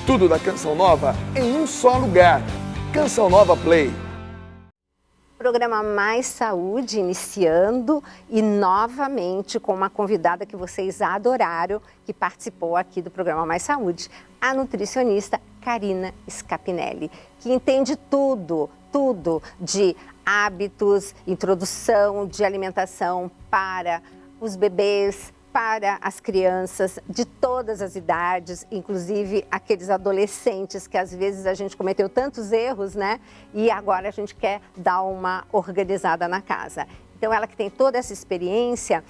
Tudo da Canção Nova em um só lugar. Canção Nova Play. Programa Mais Saúde iniciando e novamente com uma convidada que vocês adoraram, que participou aqui do programa Mais Saúde, a nutricionista Karina Scapinelli, que entende tudo de hábitos, introdução de alimentação para os bebês, para as crianças de todas as idades, inclusive aqueles adolescentes que às vezes a gente cometeu tantos erros, né? E agora a gente quer dar uma organizada na casa. Então ela que tem toda essa experiência,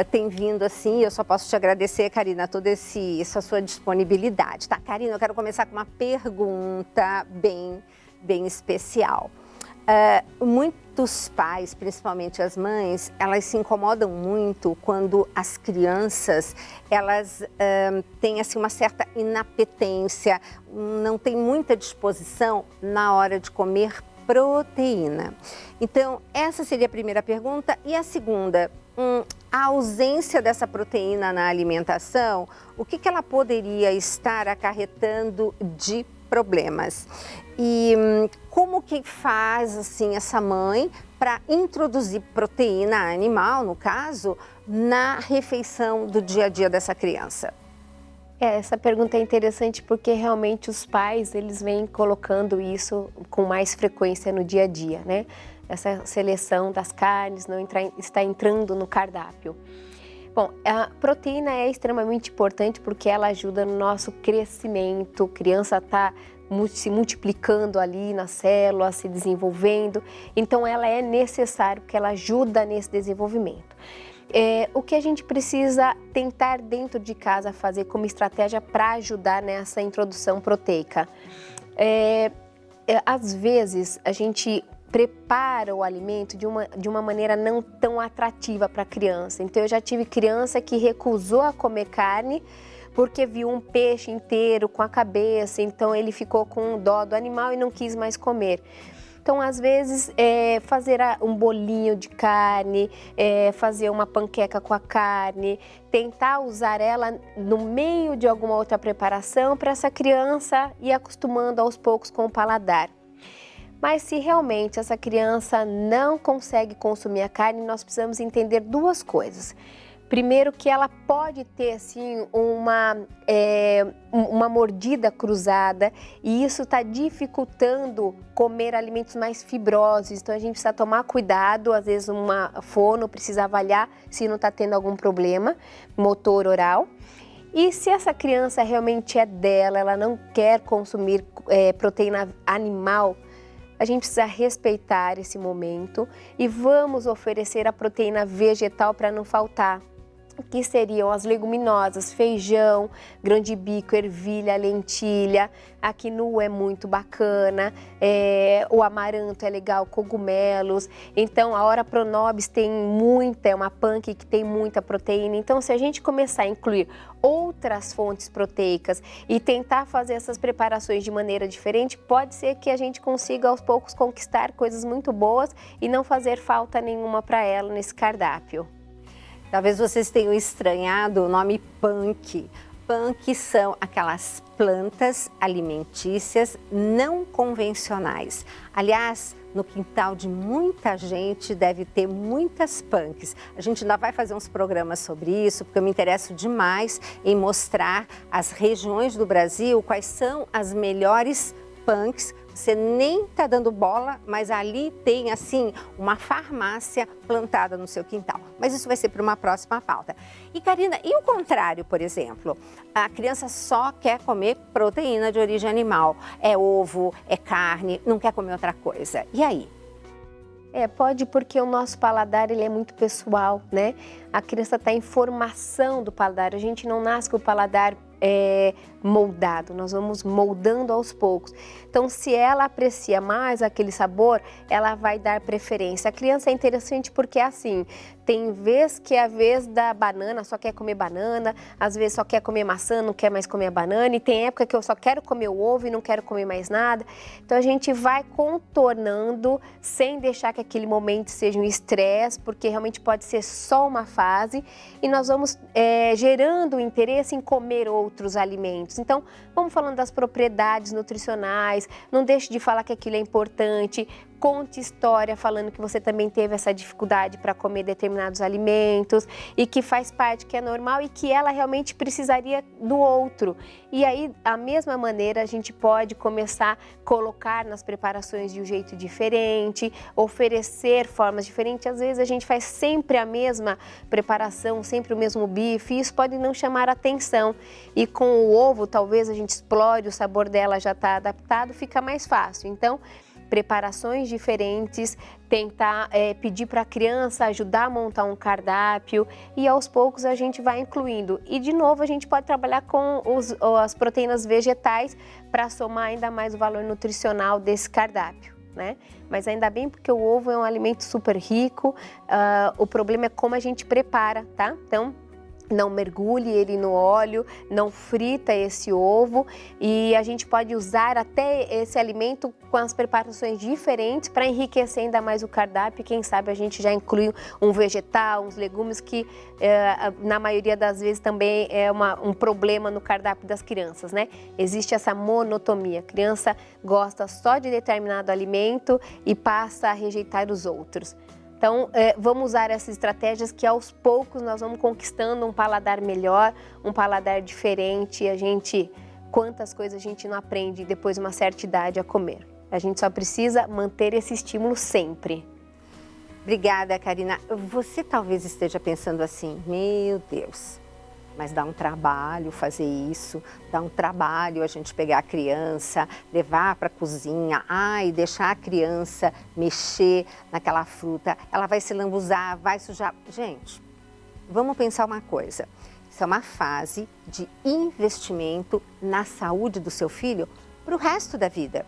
tem vindo assim, eu só posso te agradecer, Karina, toda essa sua disponibilidade, tá? Karina, eu quero começar com uma pergunta bem especial. Muitos pais, principalmente as mães, elas se incomodam muito quando as crianças, elas têm assim, uma certa inapetência, não têm muita disposição na hora de comer proteína. Então, essa seria a primeira pergunta. E a segunda, a ausência dessa proteína na alimentação, o que ela poderia estar acarretando de problemas? E como que faz assim essa mãe para introduzir proteína animal, no caso, na refeição do dia a dia dessa criança? Essa pergunta é interessante porque realmente os pais, eles vêm colocando isso com mais frequência no dia a dia, né? Essa seleção das carnes não está entrando no cardápio. Bom, a proteína é extremamente importante porque ela ajuda no nosso crescimento, a criança está se multiplicando ali nas células, se desenvolvendo, então ela é necessária porque ela ajuda nesse desenvolvimento. O que a gente precisa tentar dentro de casa fazer como estratégia para ajudar nessa introdução proteica? Às vezes a gente prepara o alimento de uma maneira não tão atrativa para a criança. Então eu já tive criança que recusou a comer carne porque viu um peixe inteiro com a cabeça, então ele ficou com dó do animal e não quis mais comer. Então, às vezes, fazer um bolinho de carne, fazer uma panqueca com a carne, tentar usar ela no meio de alguma outra preparação para essa criança ir acostumando aos poucos com o paladar. Mas se realmente essa criança não consegue consumir a carne, nós precisamos entender duas coisas. Primeiro, que ela pode ter assim, uma mordida cruzada e isso está dificultando comer alimentos mais fibrosos. Então a gente precisa tomar cuidado, às vezes uma fono precisa avaliar se não está tendo algum problema motor oral. E se essa criança realmente é dela, ela não quer consumir proteína animal, a gente precisa respeitar esse momento e vamos oferecer a proteína vegetal para não faltar, que seriam as leguminosas, feijão, grão de bico, ervilha, lentilha, a quinoa é muito bacana, o amaranto é legal, cogumelos. Então a Ora Pronobis tem muita, é uma punk que tem muita proteína. Então se a gente começar a incluir outras fontes proteicas e tentar fazer essas preparações de maneira diferente, pode ser que a gente consiga aos poucos conquistar coisas muito boas e não fazer falta nenhuma para ela nesse cardápio. Talvez vocês tenham estranhado o nome punk. Punk são aquelas plantas alimentícias não convencionais. Aliás, no quintal de muita gente deve ter muitas punks. A gente ainda vai fazer uns programas sobre isso, porque eu me interesso demais em mostrar as regiões do Brasil, quais são as melhores punks. Você nem está dando bola, mas ali tem, assim, uma farmácia plantada no seu quintal. Mas isso vai ser para uma próxima pauta. E, Karina, e o contrário, por exemplo? A criança só quer comer proteína de origem animal. É ovo, é carne, não quer comer outra coisa. E aí? Pode, porque o nosso paladar ele é muito pessoal, né? A criança está em formação do paladar. A gente não nasce com o paladar moldado, nós vamos moldando aos poucos. Então, se ela aprecia mais aquele sabor, ela vai dar preferência. A criança é interessante porque assim, Tem vez que é a vez da banana, só quer comer banana, às vezes só quer comer maçã, não quer mais comer a banana, e tem época que eu só quero comer o ovo e não quero comer mais nada. Então a gente vai contornando sem deixar que aquele momento seja um estresse, porque realmente pode ser só uma fase, e nós vamos gerando interesse em comer outros alimentos. Então vamos falando das propriedades nutricionais, não deixe de falar que aquilo é importante. Conte história falando que você também teve essa dificuldade para comer determinados alimentos e que faz parte, que é normal e que ela realmente precisaria do outro. E aí, da mesma maneira, a gente pode começar a colocar nas preparações de um jeito diferente, oferecer formas diferentes. Às vezes a gente faz sempre a mesma preparação, sempre o mesmo bife, e isso pode não chamar atenção. E com o ovo, talvez a gente explore, o sabor dela já está adaptado, fica mais fácil. Então, preparações diferentes, tentar pedir para a criança ajudar a montar um cardápio, e aos poucos a gente vai incluindo. E de novo a gente pode trabalhar com as proteínas vegetais para somar ainda mais o valor nutricional desse cardápio, né? Mas ainda bem, porque o ovo é um alimento super rico, o problema é como a gente prepara, tá? Então, não mergulhe ele no óleo, não frita esse ovo, e a gente pode usar até esse alimento com as preparações diferentes para enriquecer ainda mais o cardápio. Quem sabe a gente já inclui um vegetal, uns legumes, que na maioria das vezes também é um problema no cardápio das crianças, né? Existe essa monotonia, a criança gosta só de determinado alimento e passa a rejeitar os outros. Então, vamos usar essas estratégias que aos poucos nós vamos conquistando um paladar melhor, um paladar diferente. Quantas coisas a gente não aprende depois de uma certa idade a comer. A gente só precisa manter esse estímulo sempre. Obrigada, Karina. Você talvez esteja pensando assim, meu Deus, mas dá um trabalho fazer isso, dá um trabalho a gente pegar a criança, levar para a cozinha, e deixar a criança mexer naquela fruta, ela vai se lambuzar, vai sujar. Gente, vamos pensar uma coisa, isso é uma fase de investimento na saúde do seu filho para o resto da vida.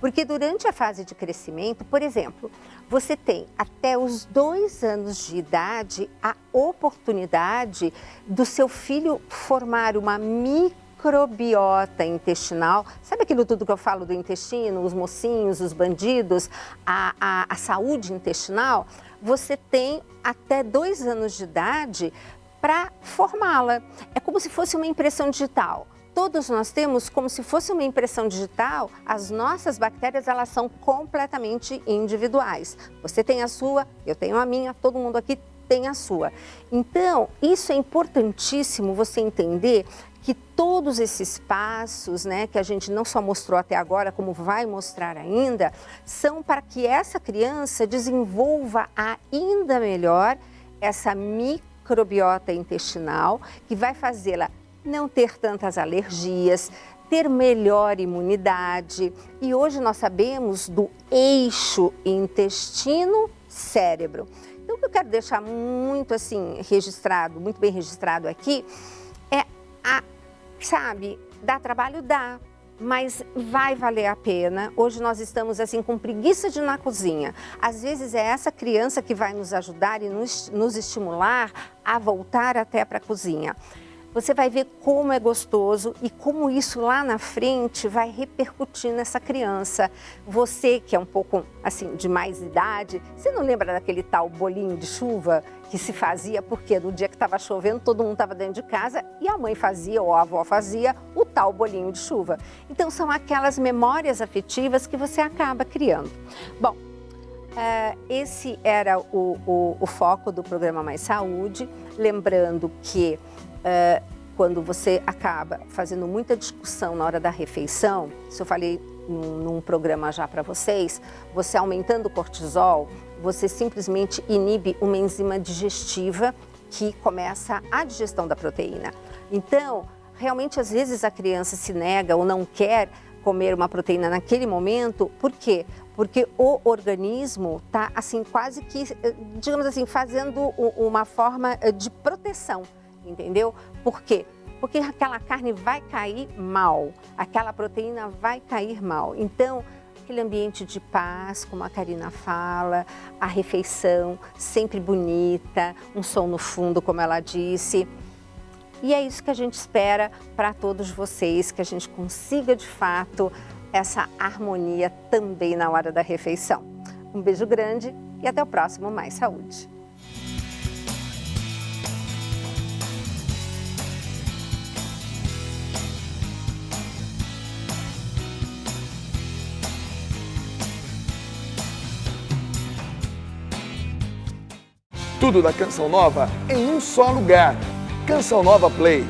Porque durante a fase de crescimento, por exemplo, você tem até os 2 anos de idade a oportunidade do seu filho formar uma microbiota intestinal. Sabe aquilo tudo que eu falo do intestino, os mocinhos, os bandidos, a saúde intestinal? Você tem até 2 anos de idade para formá-la. É como se fosse uma impressão digital. Todos nós temos como se fosse uma impressão digital, as nossas bactérias, elas são completamente individuais. Você tem a sua, eu tenho a minha, todo mundo aqui tem a sua. Então, isso é importantíssimo você entender que todos esses passos, né, que a gente não só mostrou até agora, como vai mostrar ainda, são para que essa criança desenvolva ainda melhor essa microbiota intestinal, que vai fazê-la não ter tantas alergias, ter melhor imunidade. E hoje nós sabemos do eixo intestino-cérebro. Então, o que eu quero deixar muito assim registrado, muito bem registrado aqui, é dá trabalho? Dá, mas vai valer a pena. Hoje nós estamos assim com preguiça de ir na cozinha. Às vezes é essa criança que vai nos ajudar e nos estimular a voltar até para a cozinha. Você vai ver como é gostoso e como isso lá na frente vai repercutir nessa criança. Você que é um pouco assim de mais idade, você não lembra daquele tal bolinho de chuva que se fazia? Porque no dia que estava chovendo, todo mundo estava dentro de casa e a mãe fazia ou a avó fazia o tal bolinho de chuva. Então são aquelas memórias afetivas que você acaba criando. Bom, esse era o foco do programa Mais Saúde. Lembrando que quando você acaba fazendo muita discussão na hora da refeição, isso eu falei num programa já para vocês, você aumentando o cortisol, você simplesmente inibe uma enzima digestiva que começa a digestão da proteína. Então, realmente, às vezes a criança se nega ou não quer comer uma proteína naquele momento. Por quê? Porque o organismo está assim, quase que, digamos assim, fazendo uma forma de proteção, entendeu? Por quê? Porque aquela carne vai cair mal, aquela proteína vai cair mal. Então, aquele ambiente de paz, como a Karina fala, a refeição sempre bonita, um som no fundo, como ela disse. E é isso que a gente espera para todos vocês, que a gente consiga de fato essa harmonia também na hora da refeição. Um beijo grande e até o próximo Mais Saúde. Tudo da Canção Nova em um só lugar. Canção Nova Play.